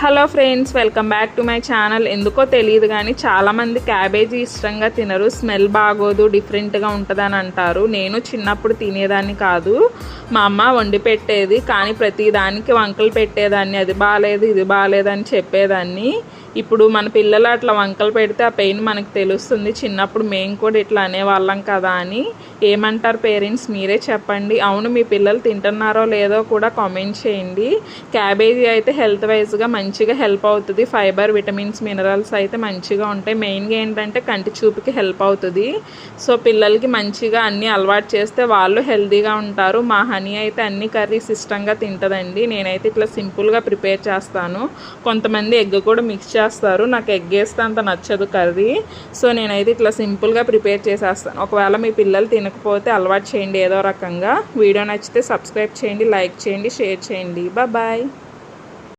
Hello friends, welcome back to my channel. ఎందుకో తెలియదు కానీ చాలామంది క్యాబేజీ ఇష్టంగా తినరు. స్మెల్ బాగోదు, డిఫరెంట్గా ఉంటుందని అంటారు. నేను చిన్నప్పుడు తినేదాన్ని కాదు, మా అమ్మ వండి పెట్టేది. కానీ ప్రతిదానికి వంకలు పెట్టేదాన్ని. అది బాగాలేదు, ఇది బాగాలేదు అని చెప్పేదాన్ని. ఇప్పుడు మన పిల్లలు అట్లా వంకలు పెడితే ఆ పెయిన్ మనకు తెలుస్తుంది. చిన్నప్పుడు మేము కూడా ఇట్లా అనేవాళ్ళం కదా అని. ఏమంటారు పేరెంట్స్, మీరే చెప్పండి. అవును, మీ పిల్లలు తింటున్నారో లేదో కూడా కామెంట్ చేయండి. క్యాబేజీ అయితే హెల్త్ వైజ్గా మంచిగా హెల్ప్ అవుతుంది. ఫైబర్, విటమిన్స్, మినరల్స్ అయితే మంచిగా ఉంటాయి. మెయిన్గా ఏంటంటే కంటి చూపుకి హెల్ప్ అవుతుంది. సో పిల్లలకి మంచిగా అన్నీ అలవాటు చేస్తే వాళ్ళు హెల్తీగా ఉంటారు. మా హనీ అయితే అన్ని కర్రీస్ ఇష్టంగా తింటుందండి. నేనైతే ఇట్లా సింపుల్గా ప్రిపేర్ చేస్తాను. కొంతమంది ఎగ్ కూడా మిక్స్ చేస్తారు. నాకు ఎగ్ వేస్తే అంత నచ్చదు కర్రీ. సో నేనైతే ఇట్లా సింపుల్గా ప్రిపేర్ చేసేస్తాను. ఒకవేళ మీ పిల్లలు తినకపోతే అలవాటు చేయండి ఏదో రకంగా. వీడియో నచ్చితే సబ్స్క్రైబ్ చేయండి, లైక్ చేయండి, షేర్ చేయండి. బాయ్.